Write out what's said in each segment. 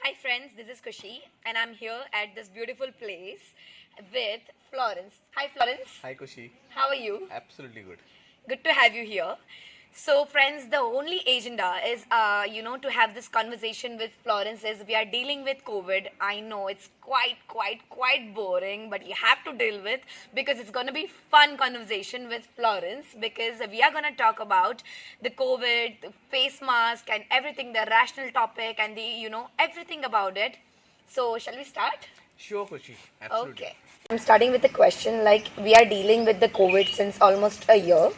Hi friends, this is Kushi and I'm here at this beautiful place with Florence. Hi Florence, Hi Kushi. how are you? Absolutely good. Good to have you here. So friends, the only agenda is, to have this conversation with Florence is we are dealing with COVID. I know it's quite boring, but you have to deal with because it's going to be fun conversation with Florence because we are going to talk about the COVID, the face mask and everything, the rational topic and everything about it. So shall we start? Sure, Kushi. Absolutely. Okay. I'm starting with a question like we are dealing with the COVID since almost a year.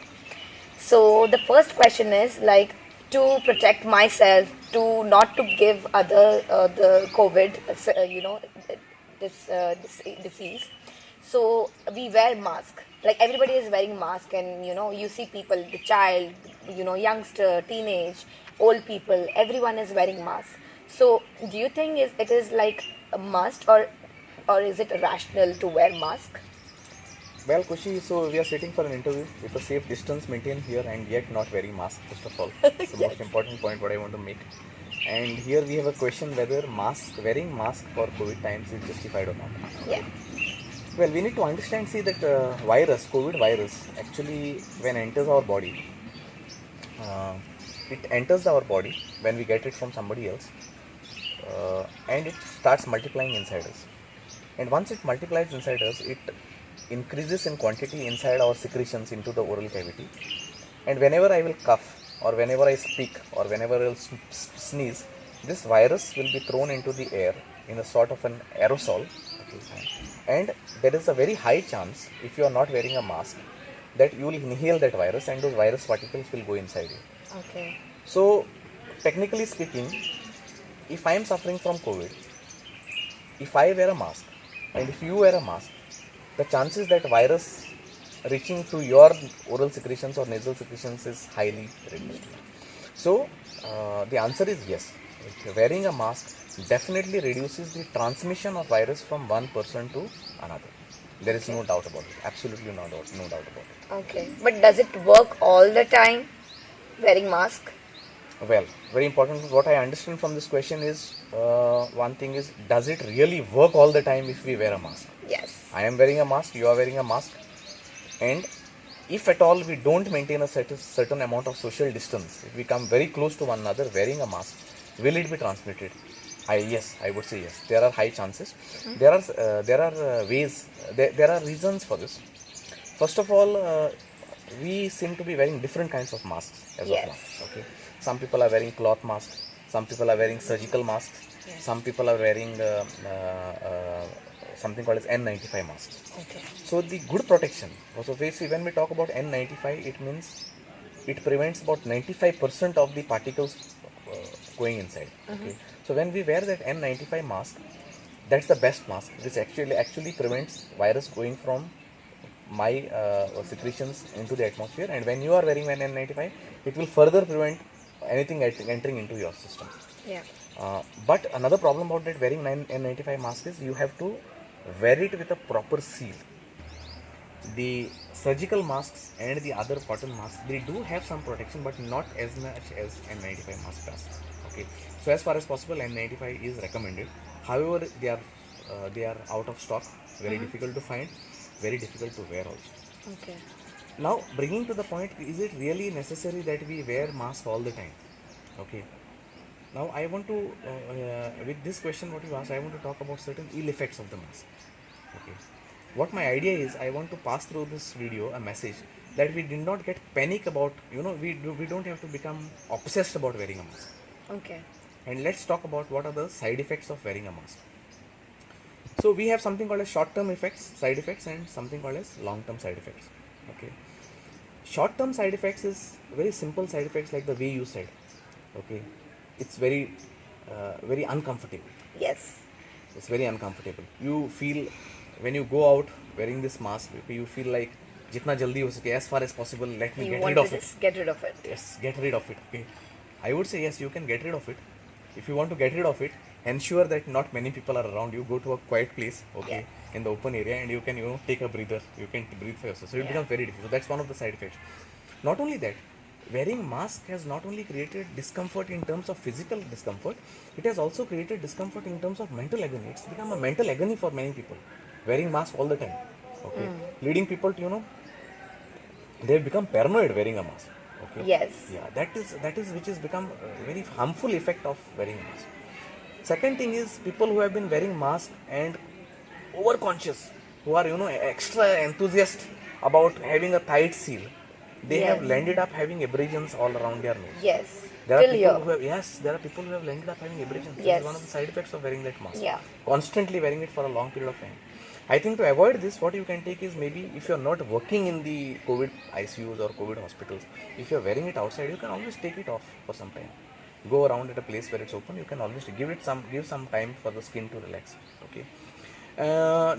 So the first question is like to protect myself, to not to give other the COVID, this disease. So we wear mask. Like everybody is wearing mask, and you see people, the child, youngster, teenage, old people, everyone is wearing mask. So do you think it is like a must or is it rational to wear mask? Well, Kushi, so we are sitting for an interview with a safe distance maintained here and yet not wearing mask, first of all. It's the Yes. most important point what I want to make. And here we have a question whether wearing mask for COVID times is justified or not. Yeah. Well, we need to understand, see that COVID virus, actually when enters our body, uh, it enters our body when we get it from somebody else, and it starts multiplying inside us. And once it multiplies inside us, it increases in quantity inside our secretions into the oral cavity. And whenever I will cough, or whenever I speak, or whenever I will sneeze, this virus will be thrown into the air in a sort of an aerosol. Okay. And there is a very high chance, if you are not wearing a mask, that you will inhale that virus and those virus particles will go inside you. Okay. So, technically speaking, if I am suffering from COVID, if I wear a mask and if you wear a mask, the chances that virus reaching to your oral secretions or nasal secretions is highly reduced. So, the answer is yes. Wearing a mask definitely reduces the transmission of virus from one person to another. There is Okay. no doubt about it. Absolutely no doubt about it. Okay. But does it work all the time? Wearing mask? Well, very important. What I understand from this question is one thing is, does it really work all the time if we wear a mask? Yes. I am wearing a mask, you are wearing a mask, and if at all we don't maintain a certain amount of social distance, if we come very close to one another wearing a mask, will it be transmitted? Yes, I would say yes. There are high chances. There are ways. There are reasons for this. First of all, we seem to be wearing different kinds of masks as of now. Yes. Okay, some people are wearing cloth masks. Some people are wearing surgical masks. Yes. Some people are wearing something called as N95 masks. Okay. So the good protection. So basically, when we talk about N95, it means it prevents about 95% of the particles going inside. Okay. So when we wear that N95 mask, that's the best mask. This actually prevents virus going from my secretions into the atmosphere. And when you are wearing an N95, it will further prevent anything entering into your system. Yeah. But another problem about that wearing N95 mask is you have to wear it with a proper seal. The surgical masks and the other cotton masks, they do have some protection, but not as much as N95 mask does. Okay, so as far as possible, N95 is recommended. However, they are out of stock, very difficult to find, very difficult to wear also. Okay. Now, bringing to the point, is it really necessary that we wear mask all the time? Okay. Now, I want to, with this question, what you asked, I want to talk about certain ill effects of the mask. Okay. What my idea is, I want to pass through this video a message that we did not get panic about. We don't have to become obsessed about wearing a mask. Okay. And let's talk about what are the side effects of wearing a mask. So we have something called as short-term side effects, and something called as long-term side effects. Okay. Short-term side effects is very simple side effects like the way you said. Okay. It's very uncomfortable. Yes. It's very uncomfortable. You feel when you go out wearing this mask, you feel like jitna jaldi ho sake, as far as possible, let me You get want rid to of it. just get rid of it. Yes, get rid of it. Okay. I would say yes, you can get rid of it. If you want to get rid of it, ensure that not many people are around you. Go to a quiet place, okay, Yes. in the open area, and you can take a breather. You can breathe for yourself. So it Yeah. becomes very difficult. So that's one of the side effects. Not only that, wearing mask has not only created discomfort in terms of physical discomfort, it has also created discomfort in terms of mental agony. It's become a mental agony for many people, wearing mask all the time. Okay, leading people to, they've become paranoid wearing a mask. Okay, Yes. yeah, that is which has become a very harmful effect of wearing a mask. Second thing is people who have been wearing mask and over conscious, who are extra enthusiast about having a tight seal, they have Yes. landed up having abrasions all around their nose. Yes. There are Till people here. who have, yes, there are people who have landed up having abrasions. This is Yes. one of the side effects of wearing that mask. Yeah. Constantly wearing it for a long period of time. I think to avoid this, what you can take is, maybe if you are not working in the COVID ICUs or COVID hospitals, if you are wearing it outside, you can always take it off for some time. Go around at a place where it's open. You can always give some time for the skin to relax. Okay.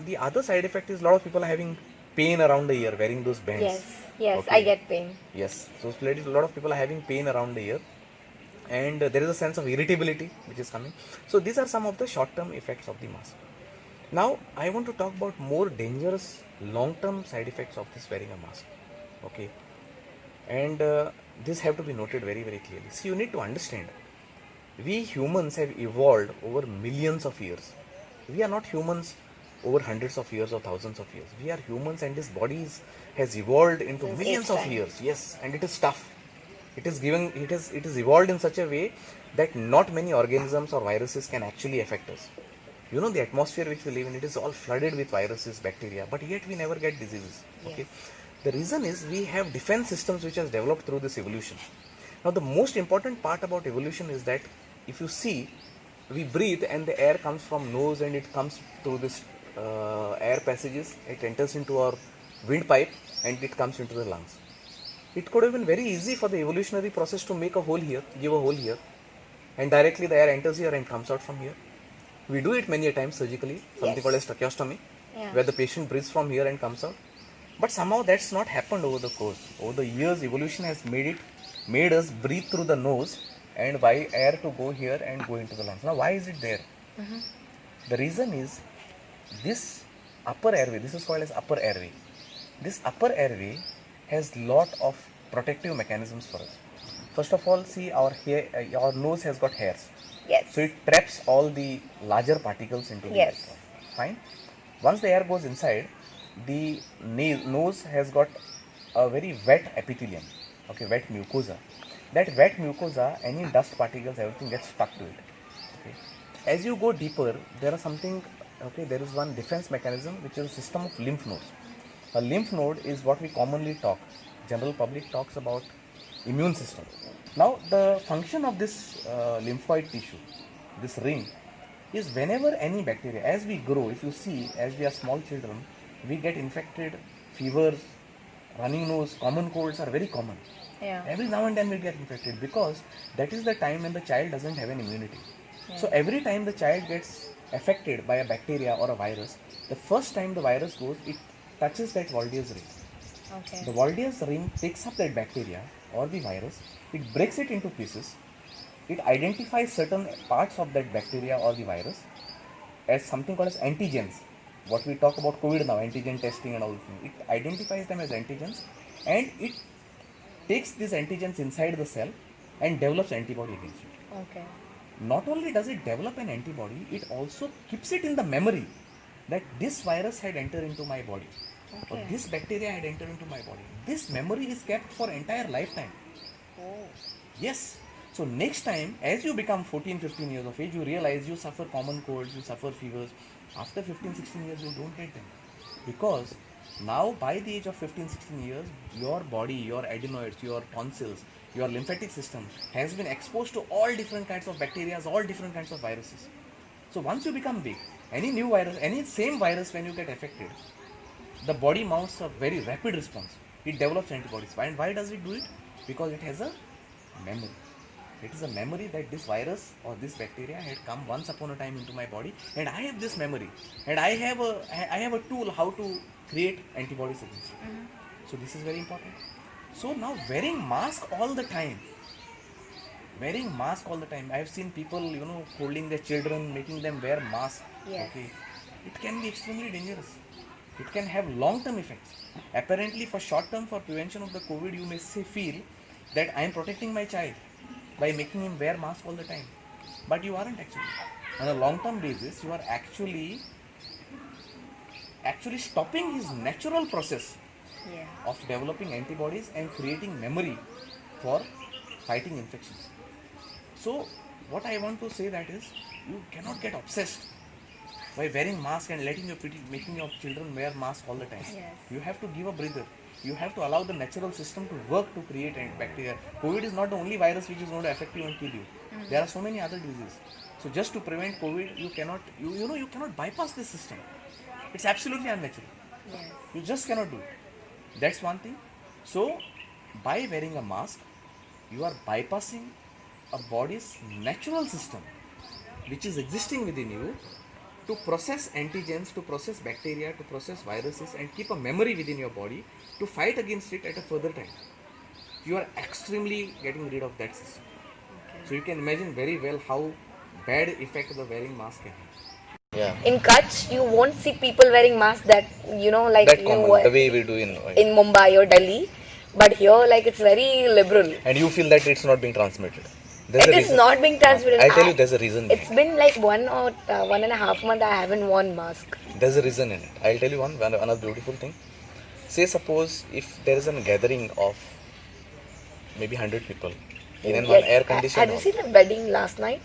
The other side effect is a lot of people are having pain around the ear wearing those bands. Yes. Yes. I Okay. get pain. Yes. So a lot of people are having pain around the ear, and there is a sense of irritability which is coming. So these are some of the short-term effects of the mask. Now I want to talk about more dangerous long-term side effects of this wearing a mask. Okay, and this have to be noted very very clearly. See, you need to understand, we humans have evolved over millions of years. We are not humans over hundreds of years or thousands of years. We are humans, and this body has evolved into Since millions age of time. years. Yes, and it is tough. It is evolved in such a way that not many organisms or viruses can actually affect us. The atmosphere which we live in, it is all flooded with viruses, bacteria, but yet we never get diseases. Okay, the reason is we have defense systems which has developed through this evolution. Now the most important part about evolution is that, if you see, we breathe and the air comes from nose and it comes through this air passages, it enters into our windpipe and it comes into the lungs. It could have been very easy for the evolutionary process to make a hole here, give a hole here, and directly the air enters here and comes out from here. We do it many a times surgically, something Yes. called as tracheostomy, Yeah. where the patient breathes from here and comes out. But somehow that's not happened over the course. Over the years, evolution has made us breathe through the nose and by air to go here and go into the lungs. Now, why is it there? The reason is, this upper airway, this is called as upper airway. This upper airway has lot of protective mechanisms for us. First of all, see, our nose has got hairs. Yes. So it traps all the larger particles into the Yes. airflow. Fine. Once the air goes inside, the nose has got a very wet epithelium. Okay, wet mucosa. That wet mucosa, any dust particles, everything gets stuck to it. Okay. As you go deeper, there are something. Okay, there is one defense mechanism which is a system of lymph nodes. A lymph node is what we commonly talk. General public talks about immune system. Now, the function of this lymphoid tissue, this ring, is whenever any bacteria, as we grow, if you see, as we are small children, we get infected, fevers, running nose, common colds are very common. Yeah. Every now and then we get infected, because that is the time when the child doesn't have an immunity. So every time the child gets affected by a bacteria or a virus, the first time the virus goes, it touches that Walde's ring. Okay. The Walde's ring picks up that bacteria or the virus, it breaks it into pieces, it identifies certain parts of that bacteria or the virus as something called as antigens. What we talk about COVID now, antigen testing and all these things. It identifies them as antigens, and it takes these antigens inside the cell and develops antibody against it. Okay. Not only does it develop an antibody, it also keeps it in the memory that this virus had entered into my body, or Okay. this bacteria had entered into my body. This memory is kept for entire lifetime. Oh. Yes. So next time, as you become 14, 15 years of age, you realize you suffer common colds, you suffer fevers. After 15, 16 years, you don't get them. Because now, by the age of 15, 16 years, your body, your adenoids, your tonsils, your lymphatic system has been exposed to all different kinds of bacteria, all different kinds of viruses. So once you become big, any new virus, any same virus, when you get affected, the body mounts a very rapid response. It develops antibodies. And why does it do it? Because it has a memory. It is a memory that this virus or this bacteria had come once upon a time into my body, and I have this memory, and I have a tool how to create antibodies against it. So this is very important. So now wearing mask all the time. I have seen people, holding their children, making them wear masks. Yes. Okay, it can be extremely dangerous. It can have long-term effects. Apparently, for short-term, for prevention of the COVID, you may feel that I am protecting my child by making him wear mask all the time. But you aren't actually. On a long-term basis, you are actually stopping his natural process Yeah. of developing antibodies and creating memory for fighting infections. So what I want to say that is, you cannot get obsessed by wearing mask and making your children wear mask all the time. Yes. You have to give a breather. You have to allow the natural system to work to create bacteria. COVID is not the only virus which is going to affect you and kill you. There are so many other diseases. So just to prevent COVID, you cannot bypass this system. It's absolutely unnatural. Yes. You just cannot do it. That's one thing. So by wearing a mask, you are bypassing a body's natural system which is existing within you to process antigens, to process bacteria, to process viruses, and keep a memory within your body to fight against it at a further time. You are extremely getting rid of that system. So you can imagine very well how bad effect the wearing mask can have. Yeah. In Kutch, you won't see people wearing masks that, like That you common, the way we do in Mumbai or Delhi. But here, like, it's very liberal. and you feel that it's not being transmitted. There's It a is reason. not being transmitted. I'll tell you, there's a reason. It's been like 1.5 months I haven't worn mask. There's a reason in it. I'll tell you another beautiful thing. Say suppose if there is a gathering of maybe 100 people in an one air conditioned Had you seen the wedding last night?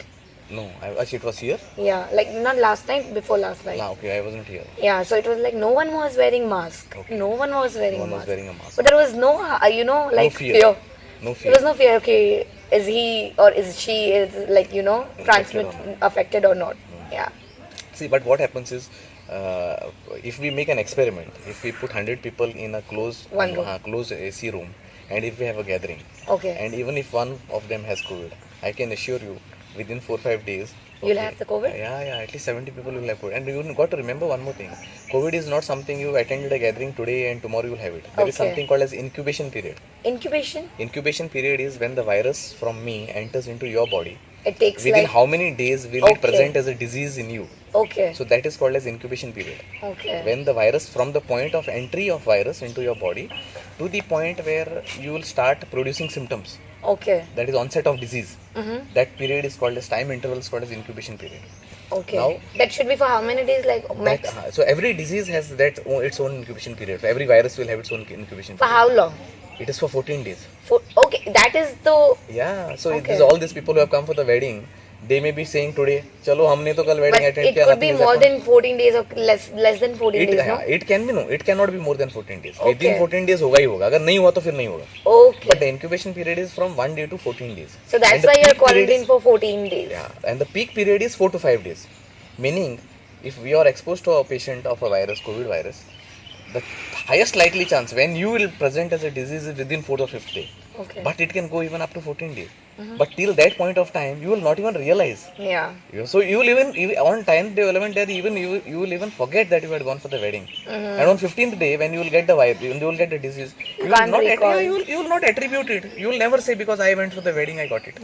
No, actually it was here. Yeah, like not last night, before last night. No, okay, I wasn't here. Yeah, so it was like no one was wearing mask. Okay. No one was wearing No one was mask. wearing a mask. But there was no, like No fear. No fear. There was no fear. Okay, is he or is she Infected affected or not? Yeah. See, but what happens is, if we make an experiment, if we put 100 people in a closed AC room, and if we have a gathering, Okay. and even if one of them has COVID, I can assure you, within 4-5 days, You'll have the COVID? Yeah, at least 70 people will have COVID. And you got to remember one more thing. COVID is not something you attended a gathering today and tomorrow you'll have it. There is Okay. something called as incubation period. Incubation? Incubation period is when the virus from me enters into your body. It takes Within like. how many days will it Okay. present as a disease in you? Okay. So that is called as incubation period. Okay. When the virus, from the point of entry of virus into your body to the point where you will start producing symptoms, Okay. that is onset of disease, Mm-hmm. that period is called as time interval, is called as incubation period. Okay. Now- that should be for how many days? Like max? So every disease has its own incubation period. So every virus will have its own incubation For period. how long? It is for 14 days. Okay, that is the. Yeah. So Okay. all these people who have come for the wedding, they may be saying today, "Chalo, हमने तो कल But wedding attend it किया, could be nothing has more happened." than 14 days or less than 14 days, no? It can be no. It cannot be more than 14 days. Okay. Within 14 days होगा ही होगा. अगर नहीं हुआ तो फिर नहीं होगा. Okay. But the incubation period is from 1 day to 14 days. So And that's the why you're peak period quarantined is- for 14 days. Yeah, and the peak period is 4 to 5 days. Meaning, if we are exposed to a patient of a virus, COVID virus, the highest likely chance when you will present as a disease is within 4th or 5th day. Okay. But it can go even up to 14 days. But till that point of time, you will not even realize. Yeah. So you will even on 10th day, 11th day, even you will even forget that you had gone for the wedding. And on 15th day, when you will get the virus, you will get the disease, you will can't not recall. you will not attribute it. You will never say because I went for the wedding, I got it.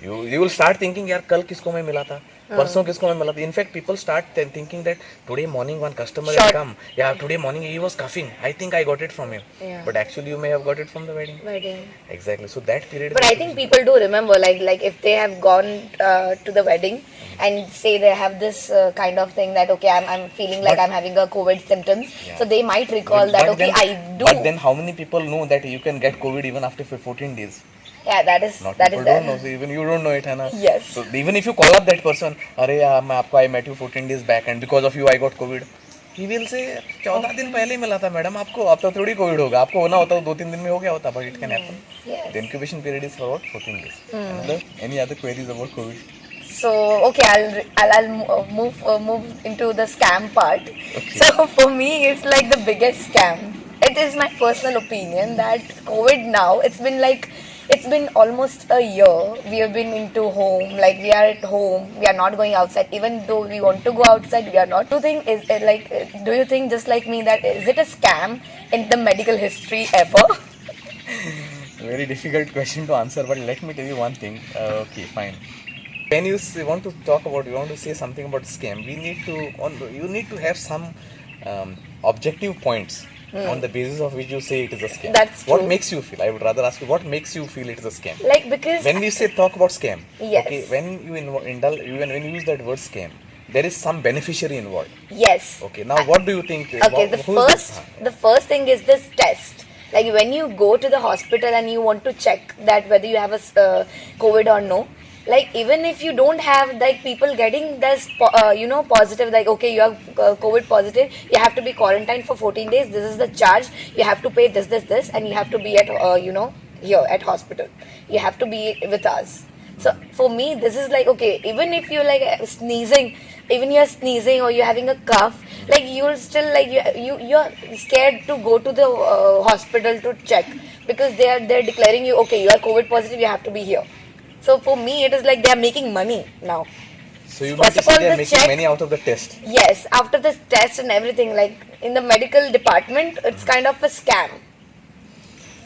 You will start thinking, यार कल किसको मैं मिला था, परसों किसको मैं मिला था. In fact, people start thinking that today morning one customer Short. has come. Yeah, today morning he was coughing. I think I got it from him. Yeah. But actually, you may have got it from the wedding. Wedding. Exactly. So that period. But I think people do remember, like if they have gone to the wedding and say they have this kind of thing that okay, I'm feeling like But- I'm having a COVID symptoms, Yeah. so they might recall that But okay, then- I do. But then, how many people know that you can get COVID even after 14 days? Yeah, that is Not that people is don't there. know. So even you don't know it, है ना? Yes. So even if you call up that person, अरे यार मैं आपको I met you 14 days back and because of you I got COVID. He will say 14 दिन पहले ही मिला था मैडम आपको, अब तो थोड़ी कोविड होगा, आपको होना होता तो 2-3 दिन में हो गया होता, but it can happen. Yes. The incubation period is for what? 14 days. Any other queries about COVID? So okay, I'll move into the scam part. Okay. So for me, it's like the biggest scam. It is my personal opinion that COVID now it's been almost a year. We have been into home, like we are at home. We are not going outside, even though we want to go outside. We are not. Do you think just like me that is it a scam in the medical history ever? Very difficult question to answer, but let me tell you one thing. Okay, fine. When you want to say something about scam, you need to have some objective points on the basis of which you say it is a scam. That's What true. makes you feel? I would rather ask you, what makes you feel it is a scam? Like, because When we say talk about scam, Yes. okay, when you when you use that word scam, there is some beneficiary involved. yes. Okay, now what do you think? Okay, the first thing is this test. Like when you go to the hospital and you want to check that whether you have a COVID or no. Like even if you don't have, like people getting this positive, like okay, you are COVID positive, you have to be quarantined for 14 days. This is the charge. You have to pay this, and you have to be at here at hospital. You have to be with us. So for me, this is like, okay, even if you're like sneezing, even you're sneezing or you're having a cough, like you're still like you're scared to go to the hospital to check, because they're declaring you, okay, you are COVID positive, you have to be here. So for me, it is like they are making money now. So you mean First to of say all, they are the making check- money out of the test? Yes, after this test and everything, like in the medical department, it's kind of a scam.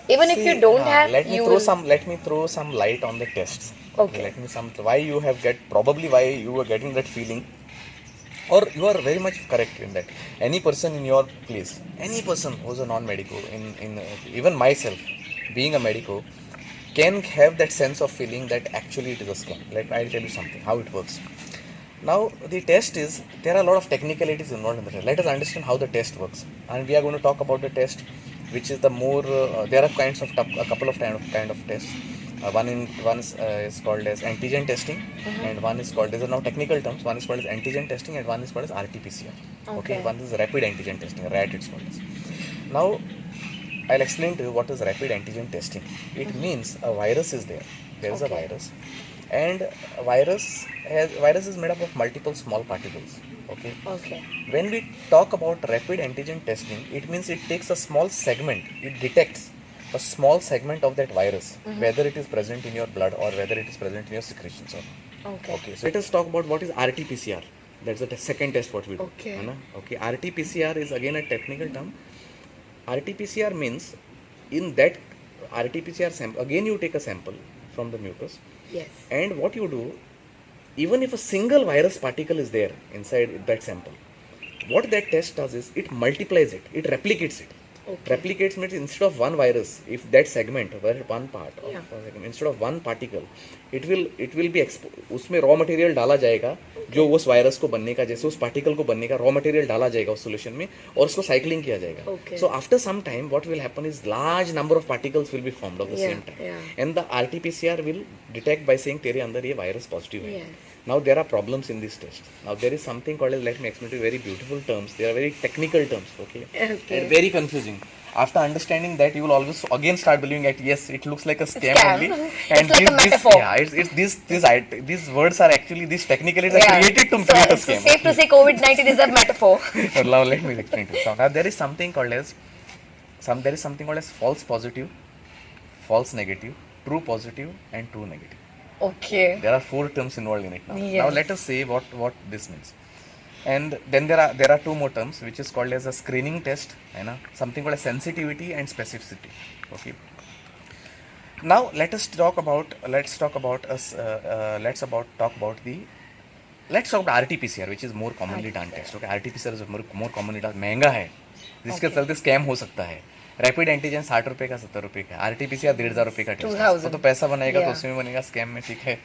Even if you don't have, let me you throw will. some light on the tests. Okay. Let me why you have probably why you were getting that feeling, or you are very much correct in that. Any person in your place, any person who's a non-medico, even myself, being a medico, can have that sense of feeling that actually it is a scam. I'll tell you something how it works. Now the test is, there are a lot of technicalities involved in the test. Let us understand how the test works, and we are going to talk about the test, which is the more. There are a couple of kind of tests. One is called as antigen testing, and one is called. These are now technical terms. One is called as antigen testing, and one is called as RT-PCR. Okay. Okay. One is rapid antigen testing, RAT it's called as. Now I'll explain to you what is rapid antigen testing. It means a virus is there. There is a Okay. virus, and virus is made up of multiple small particles. Okay. Okay. When we talk about rapid antigen testing, it means it takes a small segment. It detects a small segment of that virus, whether it is present in your blood or whether it is present in your secretions or not. Okay. Okay. So let us talk about what is RT-PCR. That's the second test what we do. Okay. है ना? Okay. RT-PCR is again a technical term. RT-PCR means, in that RT-PCR sample, again you take a sample from the mucus, Yes. and what you do, even if a single virus particle is there inside that sample, what that test does is it multiplies it, it replicates it. Okay. Replicates means instead of one virus, if that segment, one part of Yeah. a segment, instead of one particle, it will be उसमें raw material डाला जाएगा जो उस virus को बनने का, जैसे उस पार्टिकल को बनने का रॉ मटेरियल डाला जाएगा उस सोल्यूशन में, और उसको साइक्लिंग किया जाएगा. Okay. So after some time what will happen is large number of particles will be formed of the Yeah, same time, yeah. and the RT-PCR will detect by saying तेरे अंदर ये virus positive है. Yes. Now there are problems in this test. Now there is something called as, let me explain to you very beautiful terms. They are very technical terms, okay? Okay. And very confusing. After understanding that, you will always again start believing that yes, it looks like a scam, Scam. only. It's And like a metaphor. these words are actually, these technicalities are created to so create a it's scam. safe to say COVID-19 is a metaphor. Now let me explain to you. So now there is something called as false positive, false negative, true positive, and true negative. Okay. There are 4 terms involved in it now. Yes. Now let us say what this means. And then there are 2 more terms, which is called as a screening test, something called as sensitivity and specificity. Okay. Now let's talk about RT-PCR, which is more commonly done test. Okay, RT-PCR is more commonly done. महंगा है, जिसके Okay. चलते scam हो सकता है. Rapid antigen 60 रुपये का 70 रुपये का, RT-PCR 1,500 रुपये का टेस्ट. 2000. तो पैसा बनेगा तो Yeah. उसमें बनेगा स्कैम में, ठीक है.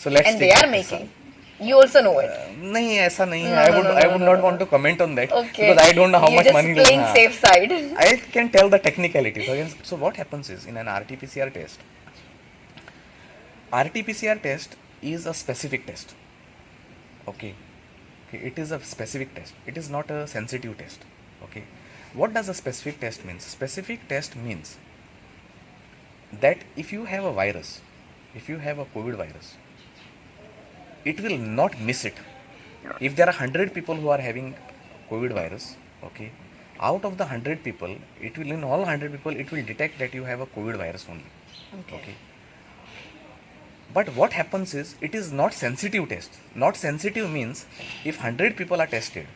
So let's And they take are that case making. You also know it. नहीं, ऐसा नहीं है. No, I no, would no, I no, would no, not no. want to comment on that, Okay. because I don't know how You're much just money. playing safe side. I can tell the technicalities. Again, so what happens is, in an RT-PCR test, RT-PCR test is a specific test. Okay, it is a specific test. It is not a sensitive test. Okay, what does a specific test mean? Specific test means that if you have a virus, if you have a COVID virus, it will not miss it. If there are 100 people who are having COVID virus, okay, out of the 100 people, in all 100 people, it will detect that you have a COVID virus only. Okay. But what happens is, it is not sensitive test. Not sensitive means, if 100 people are tested,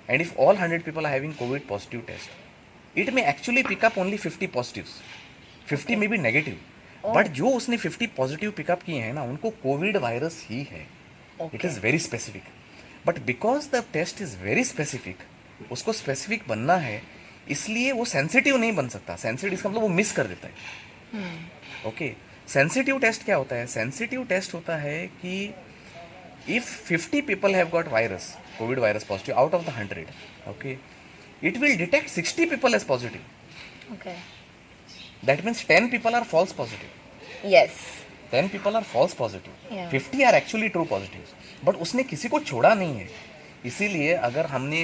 and if all 100 people are having COVID positive test, it may actually pick up only 50 positives. 50 may be negative. But जो उसने 50 positive pickup किए हैं ना, उनको Covid virus ही है. It is very specific. But because the test is very specific, उसको specific बनना है, इसलिए वो सेंसिटिव नहीं बन सकता. सेंसिटिव इसका मतलब वो मिस कर देता है. ओके, सेंसिटिव टेस्ट क्या होता है? सेंसिटिव टेस्ट होता है कि if 50 people have got virus, COVID virus positive out of the 100, okay, it will detect 60 people as positive. Okay. That means 10 people are false positive. Yes. 10 people are false positive. Yeah. 50 are actually true positives. But उसने किसी को छोड़ा नहीं है. इसीलिए अगर हमने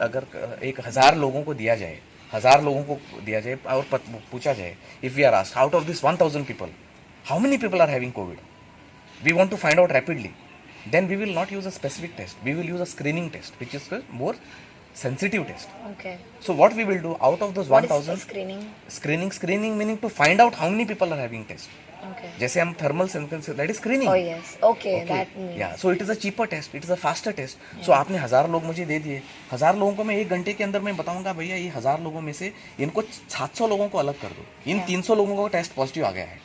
अगर 1000 लोगों को दिया जाए, 1000 लोगों को दिया जाए और पूछा जाए, if we are asked out of this 1000 people, how many people are having COVID? We want to find out rapidly. Then we will not use a specific test. We will use a screening test, which is a more sensitive test. Okay. So what we will do out of those What 1000 is screening? Screening meaning to find out how many people are having test. Okay. जैसे हम thermal symptoms, that is screening. Oh yes. Okay. That means. Yeah. So it is a cheaper test. It is a faster test. So आपने 1000 लोग मुझे दे दिए. 1000 लोगों को मैं 1 घंटे के अंदर मैं बताऊंगा भैया ये 1000 लोगों में से इनको 700 लोगों को अलग कर दो. इन 300 लोगों को टेस्ट पॉजिटिव आ गया है.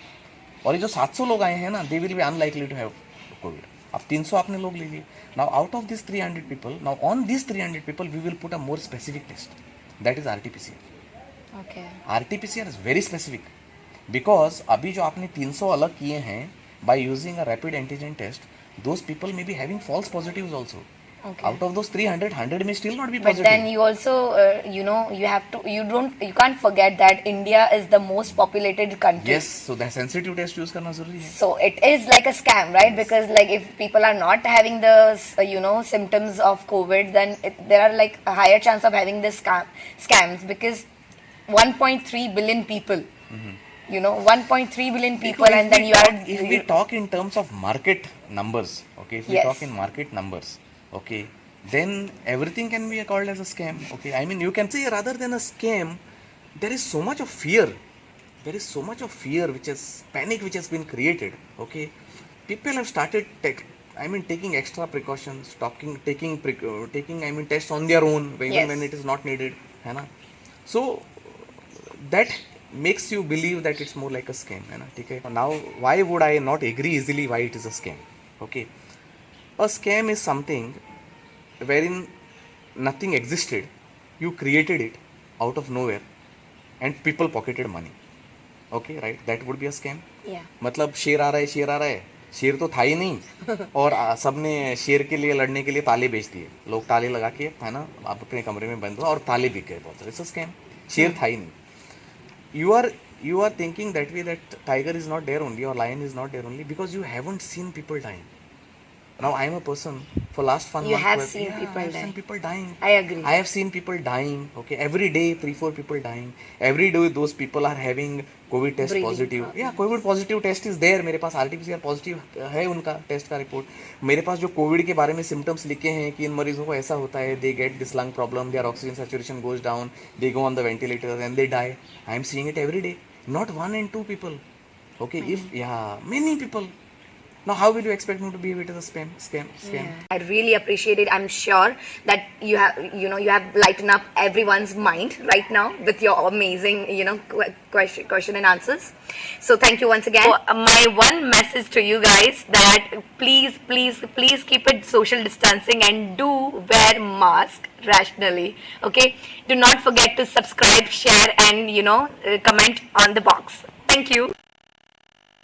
और ये जो 700 लोग आए हैं ना, they will be unlikely to have COVID. अब 300 आपने लोग ले लिए. Now out of these 300 people, now on these 300 people we will put a more specific test. That is RT-PCR. Okay. RT-PCR is very specific because अभी जो आपने 300 अलग किए हैं by using a rapid antigen test, those people may be having false positives also. Okay. Out of those 300, 100 may still not be But positive. then you also, you can't forget that India is the most populated country. Yes, so the sensitive test use करना जरूरी है. So it is like a scam, right? Because like if people are not having the symptoms of COVID, then there are like a higher chance of having this scams because 1.3 billion people. 1.3 billion people, If and then if we talk in terms of market numbers, okay, if we Yes. talk in market numbers, okay, then everything can be called as a scam. Okay, I mean you can say rather than a scam, there is so much of fear. There is so much of fear, panic which has been created. Okay, people have started taking extra precautions, taking tests on their own even Yes. when it is not needed, है ना? So that makes you believe that it's more like a scam, है ना? ठीक है. Now why would I not agree easily why it is a scam? Okay, a scam is something wherein nothing existed, you created it out of nowhere and people pocketed money. Okay, right, that would be a scam. yeah. मतलब शेर आ रहा है, शेर तो था ही नहीं और सबने शेर के लिए लड़ने के लिए ताले बेच दिए. लोग ताले लगा के, है ना, आप अपने कमरे में बंद हो और ताले बिक गए बहुत सारे. It's a scam. शेर था ही नहीं. You are thinking that way, that tiger is not there only or lion is not there only because you haven't seen people dying. Now I am a person for last 1 month. You have I seen people have dying. seen people dying. I agree. I have seen people dying. Okay, every day 3-4 people dying. Every day those people are having COVID test Breathing. positive. Yeah, COVID positive test is there. मेरे पास RT-PCR positive है उनका test का report. मेरे पास जो Covid के बारे में symptoms लिखे हैं कि इन मरीजों को ऐसा होता है, they get this lung problem, their oxygen saturation goes down, they go on the ventilator and they die. I am seeing it every day. Not 1 and 2 people. Okay, many people. Now, how will you expect me to behave it as a scam? Yeah. I really appreciate it. I'm sure that you have lightened up everyone's mind right now with your amazing, question and answers. So thank you once again. So, my one message to you guys that please keep it social distancing and do wear mask rationally. Okay. Do not forget to subscribe, share, and comment on the box. Thank you.